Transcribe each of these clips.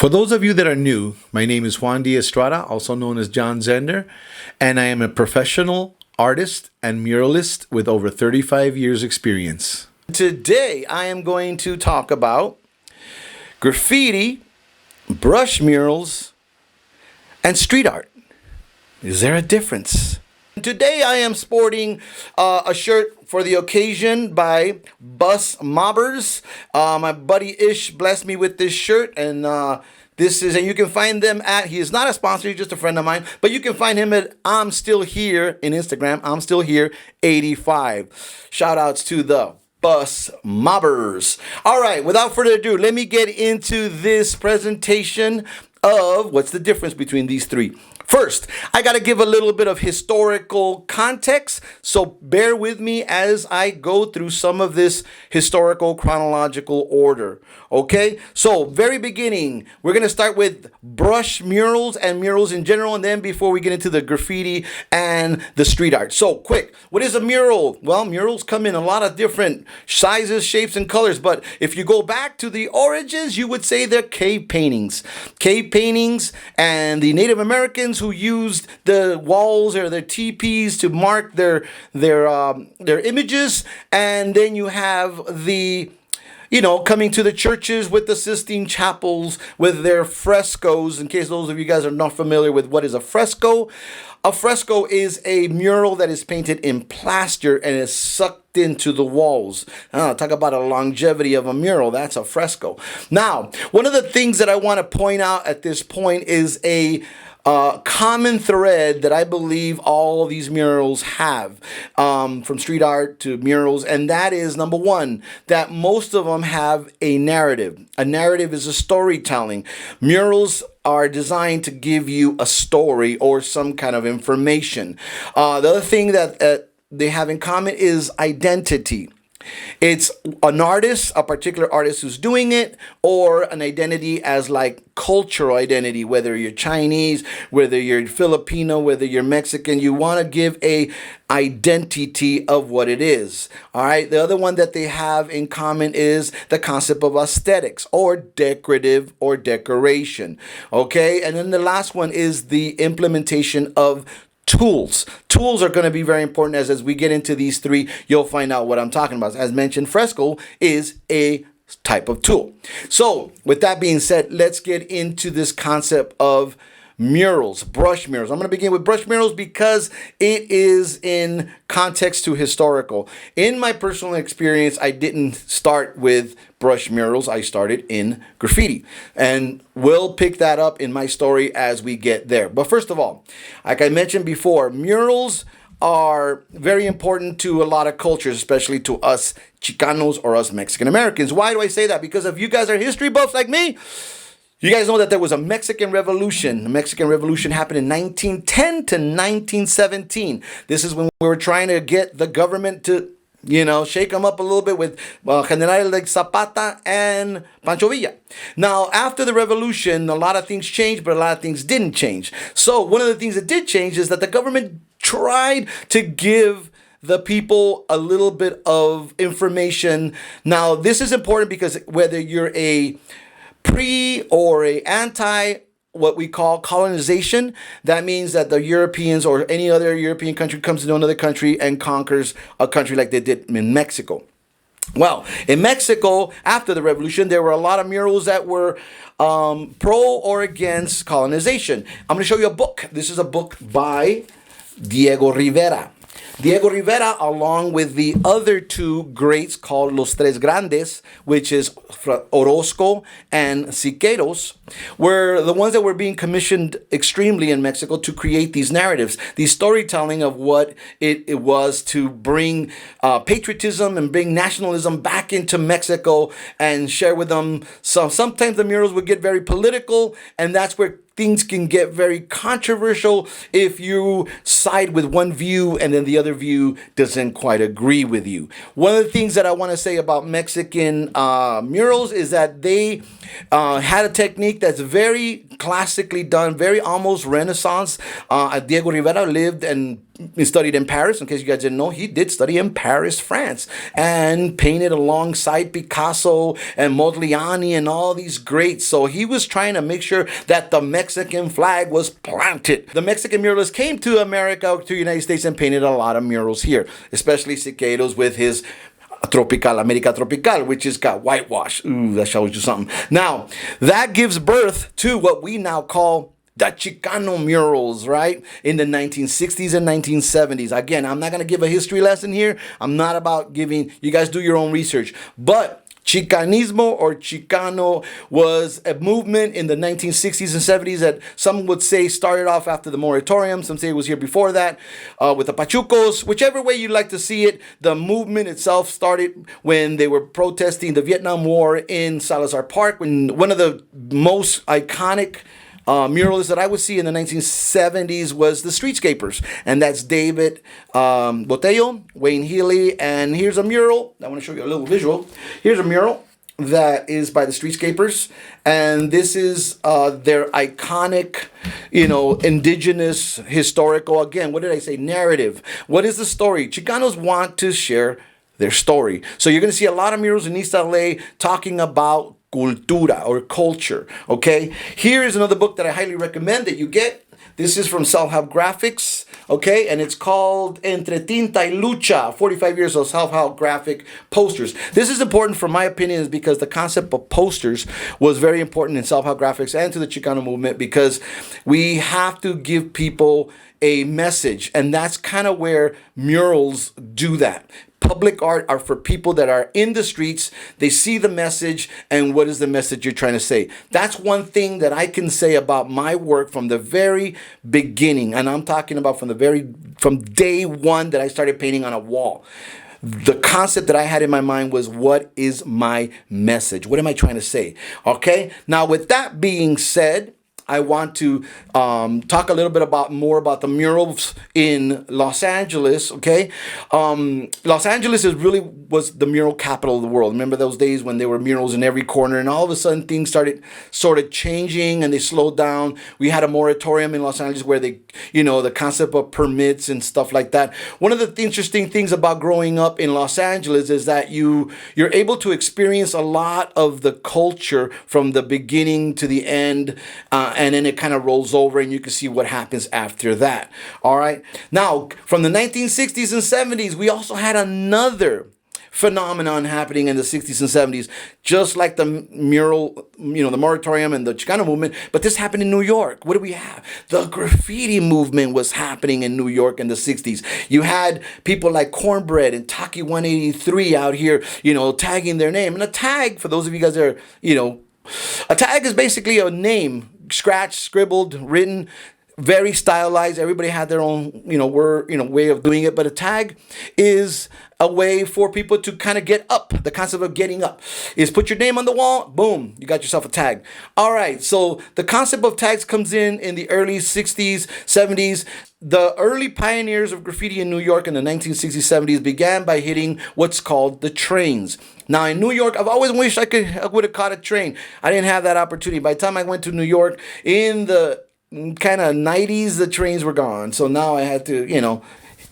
For those of you that are new, my name is JD Estrada, also known as John Zender, and I am a professional artist and muralist with over 35 years experience. Today, I am going to talk about graffiti, brush murals, and street art. Is there a difference? Today I am sporting a shirt for the occasion by Bus Mobbers. My buddy Ish blessed me with this shirt, and and you can find them at, he is not a sponsor, he's just a friend of mine, but you can find him at I'm Still Here in Instagram, I'm Still Here 85. Shout outs to the Bus Mobbers. All right, without further ado, let me get into this presentation of what's the difference between these three. First, I got to give a little bit of historical context, so bear with me as I go through some of this historical chronological order. Okay, so very beginning, we're going to start with brush murals and murals in general, and then before we get into the graffiti and the street art. So quick, what is a mural? Well, murals come in a lot of different sizes, shapes, and colors, but if you go back to the origins, you would say they're cave paintings. Cave paintings and the Native Americans who used the walls or their teepees to mark their images, and then you have the coming to the churches with the Sistine chapels with their frescoes. In case those of you guys are not familiar with what is a fresco is a mural that is painted in plaster and is sucked into the walls. Talk about a longevity of a mural. That's a fresco. Now, one of the things that I want to point out at this point is a common thread that I believe all these murals have, from street art to murals, and that is, number one, that most of them have a narrative. A narrative is a storytelling. Murals are designed to give you a story or some kind of information. The other thing that they have in common is identity. It's an artist, a particular artist who's doing it, or an identity as like cultural identity, whether you're Chinese, whether you're Filipino, whether you're Mexican, you want to give a identity of what it is. All right. The other one that they have in common is the concept of aesthetics or decorative or decoration. Okay. And then the last one is the implementation of tools. Tools are going to be very important as we get into these three. You'll find out what I'm talking about. As mentioned, fresco is a type of tool. So with that being said, let's get into this concept of murals, brush murals. I'm going to begin with brush murals because it is in context to historical. In my personal experience, I didn't start with brush murals. I started in graffiti, and we'll pick that up in my story as we get there. But first of all, like I mentioned before, murals are very important to a lot of cultures, especially to us Chicanos or us Mexican Americans. Why do I say that? Because if you guys are history buffs like me, you guys know that there was a Mexican Revolution. The Mexican Revolution happened in 1910 to 1917. This is when we were trying to get the government to, shake them up a little bit with General like Zapata and Pancho Villa. Now, after the revolution, a lot of things changed, but a lot of things didn't change. So one of the things that did change is that the government tried to give the people a little bit of information. Now, this is important because whether you're a pre or a anti what we call colonization, that means that the Europeans or any other European country comes into another country and conquers a country like they did in Mexico. Well, in Mexico, after the revolution, there were a lot of murals that were pro or against colonization. I'm going to show you a book. This is a book by Diego Rivera. Diego Rivera, along with the other two greats called Los Tres Grandes, which is Orozco and Siqueiros, were the ones that were being commissioned extremely in Mexico to create these narratives, the storytelling of what it was to bring patriotism and bring nationalism back into Mexico and share with them. Sometimes the murals would get very political, and that's where things can get very controversial if you side with one view and then the other view doesn't quite agree with you. One of the things that I want to say about Mexican murals is that they had a technique that's very classically done, very almost Renaissance. Diego Rivera lived and studied in Paris. In case you guys didn't know, he did study in Paris, France, and painted alongside Picasso and Modigliani and all these greats. So he was trying to make sure that the Mexican flag was planted. The Mexican muralist came to America, to the United States, and painted a lot of murals here, especially Siqueiros with his Tropical, America Tropical, which has got whitewash. Ooh, that shows you something. Now, that gives birth to what we now call the Chicano murals, right? In the 1960s and 1970s. Again, I'm not going to give a history lesson here. I'm not about giving, you guys do your own research. But Chicanismo or Chicano was a movement in the 1960s and 70s that some would say started off after the moratorium. Some say it was here before that with the Pachucos. Whichever way you'd like to see it, the movement itself started when they were protesting the Vietnam War in Salazar Park. When one of the most iconic muralists that I would see in the 1970s was the Streetscapers, and that's David Botello, Wayne Healy, and here's a mural. I want to show you a little visual. Here's a mural that is by the Streetscapers, and this is their iconic, indigenous, historical, again, what did I say, narrative. What is the story? Chicanos want to share their story. So you're going to see a lot of murals in East LA talking about cultura or culture, okay? Here is another book that I highly recommend that you get. This is from Self-Help Graphics, okay? And it's called Entre Tinta y Lucha, 45 Years of Self-Help Graphic Posters. This is important for my opinion because the concept of posters was very important in Self-Help Graphics and to the Chicano movement because we have to give people a message, and that's kind of where murals do that. Public art are for people that are in the streets. They see the message, and what is the message you're trying to say? That's one thing that I can say about my work from the very beginning, and I'm talking about from day one that I started painting on a wall. The concept that I had in my mind was, what is my message? What am I trying to say? Okay. Now, with that being said, I want to talk a little bit more about the murals in Los Angeles, okay? Los Angeles was the mural capital of the world. Remember those days when there were murals in every corner, and all of a sudden things started sort of changing and they slowed down. We had a moratorium in Los Angeles where the concept of permits and stuff like that. One of the interesting things about growing up in Los Angeles is that you're able to experience a lot of the culture from the beginning to the end, and then it kind of rolls over and you can see what happens after that. All right. Now, from the 1960s and 70s, we also had another phenomenon happening in the 60s and 70s, just like the mural, the moratorium and the Chicano movement, but this happened in New York. What do we have? The graffiti movement was happening in New York in the 60s. You had people like Cornbread and Taki 183 out here, tagging their name. And a tag, for those of you guys that are, a tag is basically a name, scratched, scribbled, written, very stylized. Everybody had their own, way of doing it. But a tag is a way for people to kind of get up. The concept of getting up is put your name on the wall. Boom, you got yourself a tag. All right. So the concept of tags comes in the early 60s, 70s. The early pioneers of graffiti in New York in the 1960s, 70s began by hitting what's called the trains. Now in New York, I've always wished I would have caught a train. I didn't have that opportunity. By the time I went to New York in the kind of 90s, the trains were gone. So now I had to,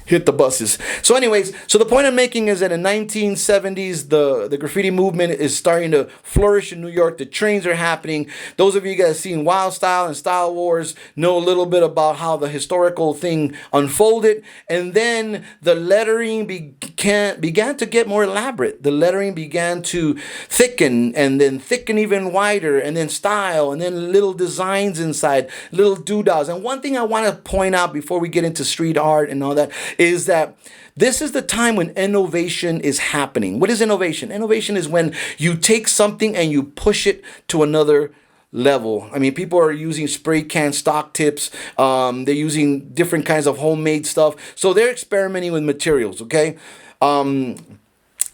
hit the buses. So anyways, so the point I'm making is that in 1970s, the graffiti movement is starting to flourish in New York. The trains are happening. Those of you guys seen Wild Style and Style Wars know a little bit about how the historical thing unfolded. And then the lettering began to get more elaborate. The lettering began to thicken and then thicken even wider, and then style, and then little designs inside, little doodahs. And one thing I want to point out before we get into street art and all that is that this is the time when innovation is happening. What is innovation? Innovation is when you take something and you push it to another level. I mean, people are using spray can stock tips. They're using different kinds of homemade stuff. So they're experimenting with materials, okay?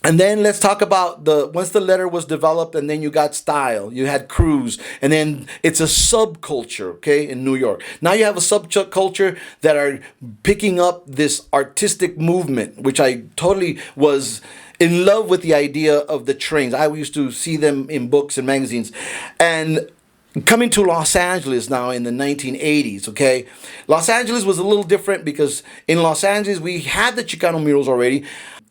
And then let's talk about once the letter was developed, and then you got style, you had crews, and then it's a subculture, okay, in New York. Now you have a subculture that are picking up this artistic movement, which I totally was in love with the idea of the trains. I used to see them in books and magazines. And coming to Los Angeles now in the 1980s, okay? Los Angeles was a little different because in Los Angeles, we had the Chicano murals already.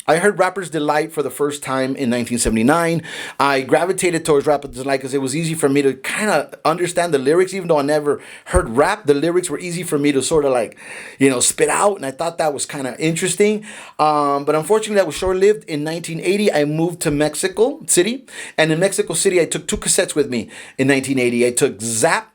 I heard Rapper's Delight for the first time in 1979. I gravitated towards Rapper's Delight because it was easy for me to kind of understand the lyrics. Even though I never heard rap, the lyrics were easy for me to sort of like, spit out. And I thought that was kind of interesting. But unfortunately, that was short-lived. In 1980, I moved to Mexico City. And in Mexico City, I took 2 cassettes with me in 1980. I took Zap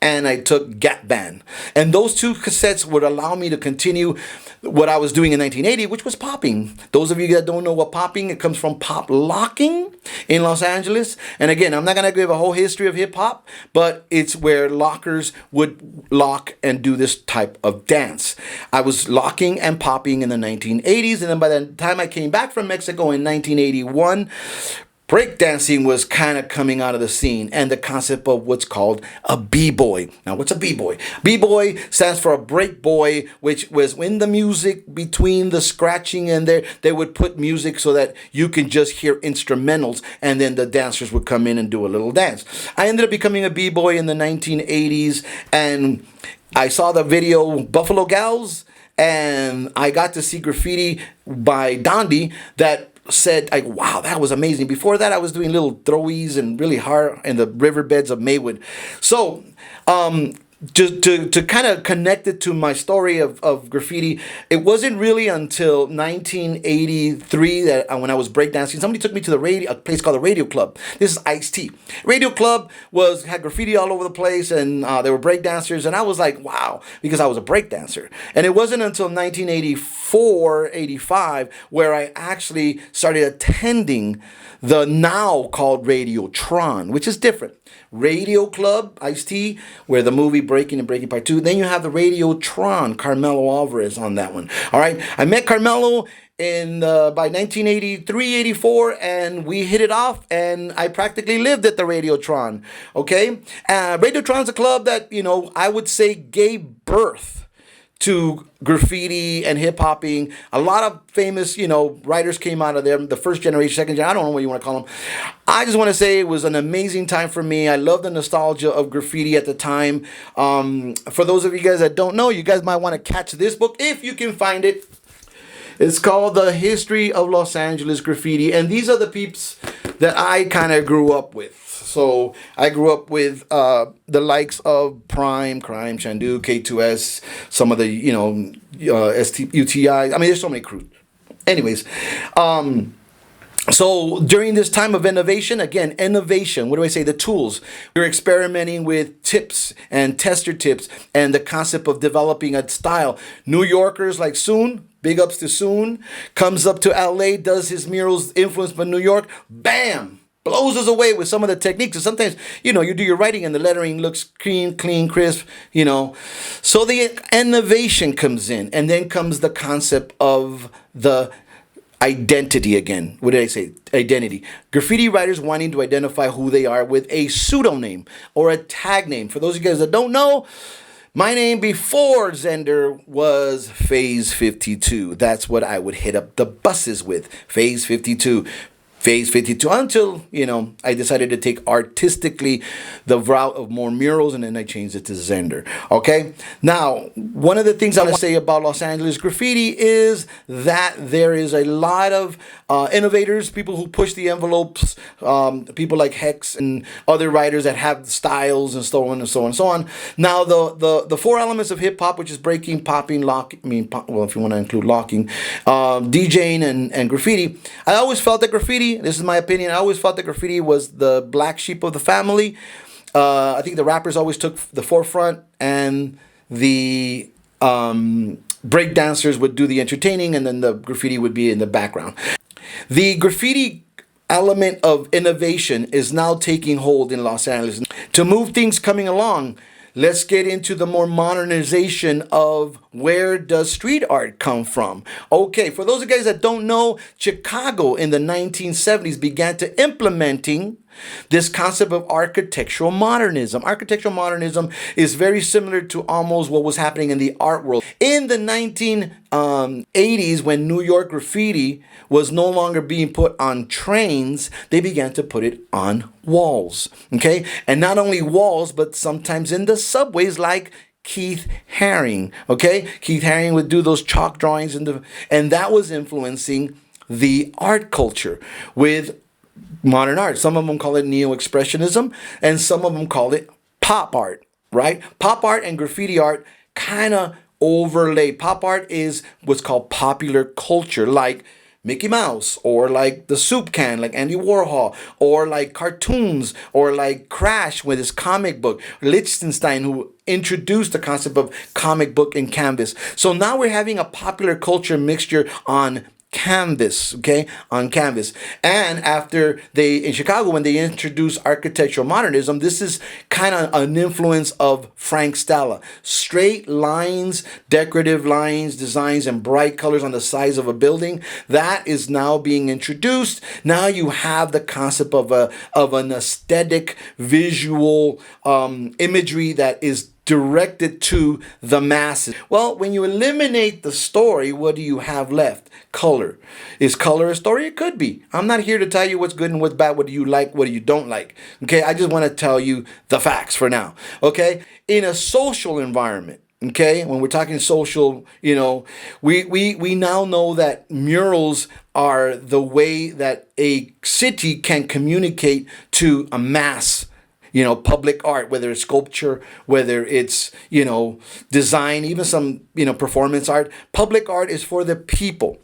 and I took Gap Band. And those 2 cassettes would allow me to continue what I was doing in 1980, which was popping. Those of you that don't know what popping, it comes from pop locking in Los Angeles. And again, I'm not going to give a whole history of hip hop, but it's where lockers would lock and do this type of dance. I was locking and popping in the 1980s. And then by the time I came back from Mexico in 1981, breakdancing was kind of coming out of the scene, and the concept of what's called a b-boy. Now, what's a b-boy? B-boy stands for a break boy, which was when the music between the scratching and they would put music so that you can just hear instrumentals, and then the dancers would come in and do a little dance. I ended up becoming a b-boy in the 1980s, and I saw the video Buffalo Gals, and I got to see Graffiti by Dondi that said, like, wow, that was amazing. Before that, I was doing little throwies and really hard in the riverbeds of Maywood. So, to kind of connect it to my story of graffiti, it wasn't really until 1983 that when I was breakdancing, somebody took me to a place called the Radio Club. This is Ice-T. Radio Club had graffiti all over the place, and there were breakdancers, and I was like, wow, because I was a breakdancer. And it wasn't until 1984, 85, where I actually started attending the now called Radiotron, which is different. Radio Club, Ice-T, where the movie Breaking and Breaking Part 2. Then you have the Radiotron, Carmelo Alvarez on that one. All right, I met Carmelo by 1983, 84, and we hit it off, and I practically lived at the Radiotron. Okay, Radiotron's a club that I would say gave birth to graffiti and hip-hopping. A lot of famous, writers came out of there. The first generation, second generation, I don't know what you want to call them. I just want to say it was an amazing time for me. I love the nostalgia of graffiti at the time. For those of you guys that don't know, you guys might want to catch this book if you can find it. It's called The History of Los Angeles Graffiti. And these are the peeps that I kind of grew up with. So I grew up with the likes of Prime, Crime, Chandu, K2S, some of the, UTI. I mean, there's so many crews. Anyways, so during this time of innovation, again, innovation, what do I say? The tools. We were experimenting with tips and tester tips and the concept of developing a style. New Yorkers like Soon, big ups to Soon, comes up to LA, does his murals influenced by New York, bam! Blows us away with some of the techniques. And sometimes, you do your writing and the lettering looks clean, crisp, So the innovation comes in, and then comes the concept of the identity again. What did I say? Identity. Graffiti writers wanting to identify who they are with a pseudonym or a tag name. For those of you guys that don't know, my name before Zender was Phase 52. That's what I would hit up the buses with. Phase 52. Phase 52 until, I decided to take artistically the route of more murals, and then I changed it to Zender. Okay? Now, one of the things I want to say about Los Angeles graffiti is that there is a lot of innovators, people who push the envelopes, people like Hex and other writers that have styles and so on and so on and so on. Now, the 4 elements of hip-hop, which is breaking, popping, locking, if you want to include locking, DJing and graffiti, I always felt that graffiti, this is my opinion, I always felt that graffiti was the black sheep of the family. I think the rappers always took the forefront, and the break dancers would do the entertaining, and then the graffiti would be in the background. The graffiti element of innovation is now taking hold in Los Angeles. To move things coming along, let's get into the more modernization of where does street art come from. Okay, for those of you guys that don't know, Chicago in the 1970s began to implementing this concept of architectural modernism. Architectural modernism is very similar to almost what was happening in the art world. In the 1980s, when New York graffiti was no longer being put on trains, they began to put it on walls. Okay? And not only walls, but sometimes in the subways, like Keith Haring. Okay? Keith Haring would do those chalk drawings, and that was influencing the art culture with modern art. Some of them call it neo-expressionism, and some of them call it pop art, right? Pop art and graffiti art kind of overlay. Pop art is what's called popular culture, like Mickey Mouse, or like the soup can, like Andy Warhol, or like cartoons, or like Crash with his comic book, Lichtenstein, who introduced the concept of comic book and canvas. So now we're having a popular culture mixture on canvas, okay, on canvas. And after in Chicago, when they introduced architectural modernism, this is kind of an influence of Frank Stella. Straight lines, decorative lines, designs, and bright colors on the sides of a building. That is now being introduced. Now you have the concept of an aesthetic visual imagery that is directed to the masses. Well, when you eliminate the story, what do you have left? Color. Is color a story? It could be. I'm not here to tell you what's good and what's bad, what do you like, what do you don't like. Okay, I just want to tell you the facts for now. Okay, in a social environment, okay, when we're talking social, you know, we now know that murals are the way that a city can communicate to a mass. You know, public art, whether it's sculpture, whether it's, you know, design, even some, you know, performance art. Public art is for the people.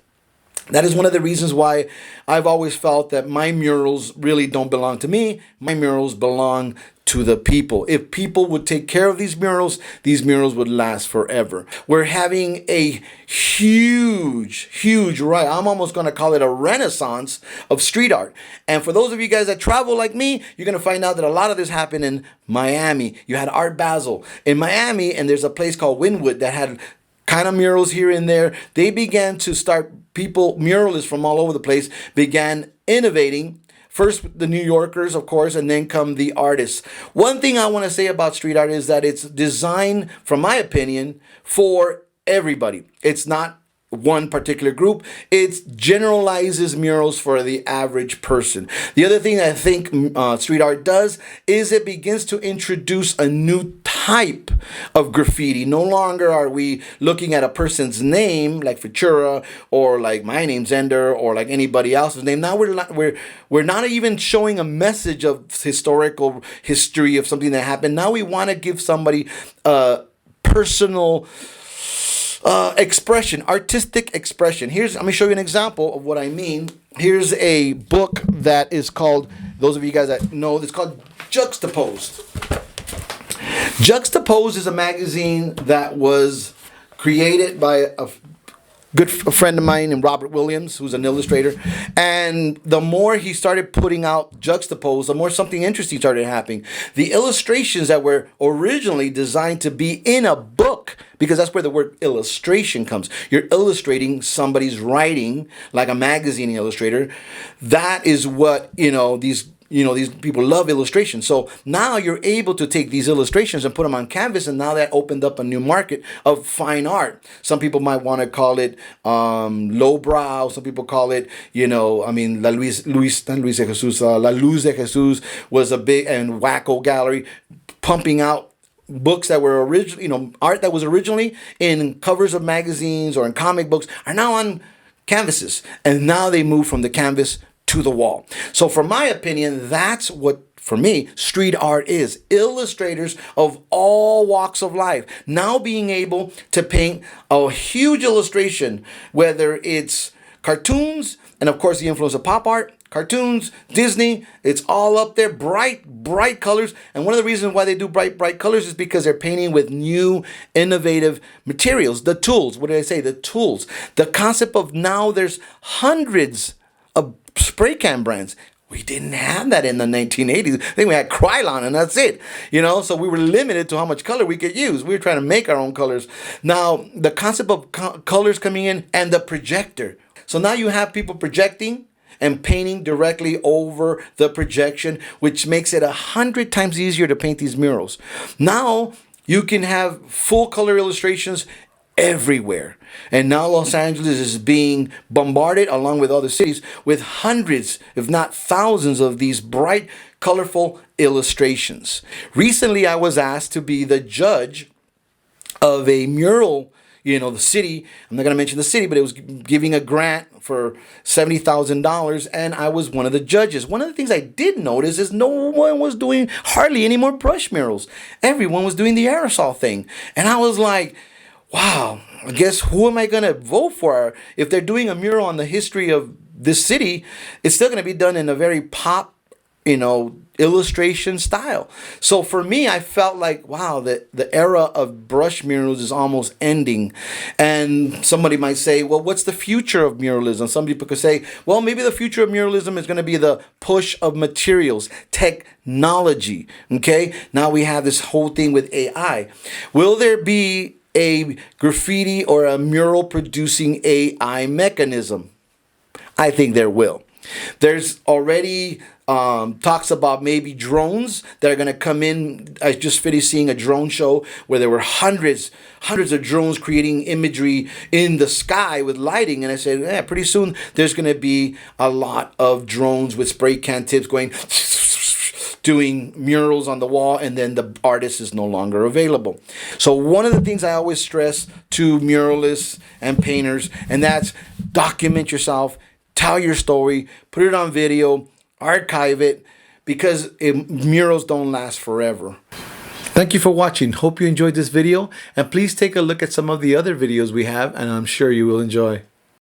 That is one of the reasons why I've always felt that my murals really don't belong to me. My murals belong to the people. If people would take care of these murals would last forever. We're having a huge right. I'm almost going to call it a renaissance of street art. And for those of you guys that travel like me, you're going to find out that a lot of this happened in Miami. You had Art Basel in Miami, and there's a place called Wynwood that had kind of murals here and there. They began to start, muralists from all over the place began innovating. First, the New Yorkers, of course, and then come the artists. One thing I want to say about street art is that it's designed, from my opinion, for everybody. It's not one particular group. It generalizes murals for the average person. The other thing I think street art does is it begins to introduce a new type of graffiti. No longer are we looking at a person's name like Futura or like my name's Zender or like anybody else's name. Now we're not even showing a message of historical history of something that happened. Now we want to give somebody personal expression, artistic expression. I'm going to show you an example of what I mean. Here's a book that is called, those of you guys that know, it's called Juxtaposed. Juxtaposed is a magazine that was created by a friend of mine named Robert Williams, who's an illustrator. And the more he started putting out Juxtaposed, the more something interesting started happening. The illustrations that were originally designed to be in a book, because that's where the word illustration comes. You're illustrating somebody's writing, like a magazine illustrator. That is what, these people love illustrations. So now you're able to take these illustrations and put them on canvas, and now that opened up a new market of fine art. Some people might want to call it lowbrow. Some people call it, La Luz de Jesus was a big and wacko gallery pumping out books that were originally, art that was originally in covers of magazines or in comic books are now on canvases. And now they move from the canvas to the wall. So for my opinion, that's what, for me, street art is. Illustrators of all walks of life now being able to paint a huge illustration, whether it's cartoons, and of course the influence of pop art, cartoons, Disney, it's all up there, bright colors. And one of the reasons why they do bright colors is because they're painting with new, innovative materials. The tools, what did I say? The tools. The concept of now there's hundreds of spray can brands. We didn't have that in the 1980s. I think we had Krylon and that's it. So we were limited to how much color we could use. We were trying to make our own colors. Now, the concept of colors coming in and the projector. So now you have people projecting. and painting directly over the projection, which makes it 100 times easier to paint these murals. Now you can have full color illustrations everywhere. And now Los Angeles is being bombarded, along with other cities, with hundreds, if not thousands, of these bright, colorful illustrations. Recently, I was asked to be the judge of a mural. The city, I'm not going to mention the city, but it was giving a grant for $70,000, and I was one of the judges. One of the things I did notice is no one was doing hardly any more brush murals. Everyone was doing the aerosol thing. And I was like, wow, I guess who am I going to vote for? If they're doing a mural on the history of this city, it's still going to be done in a very pop, illustration style. So for me, I felt like, wow, the era of brush murals is almost ending. And somebody might say, well, what's the future of muralism? Some people could say, well, maybe the future of muralism is going to be the push of materials, technology. Okay, now we have this whole thing with AI. Will there be a graffiti or a mural producing AI mechanism? I think there will. There's already talks about maybe drones that are going to come in. I just finished seeing a drone show where there were hundreds of drones creating imagery in the sky with lighting. And I said, yeah, pretty soon there's going to be a lot of drones with spray can tips going doing murals on the wall, and then the artist is no longer available. So one of the things I always stress to muralists and painters, and that's document yourself, tell your story, put it on video, archive it, because murals don't last forever. Thank you for watching. Hope you enjoyed this video, and please take a look at some of the other videos we have, and I'm sure you will enjoy.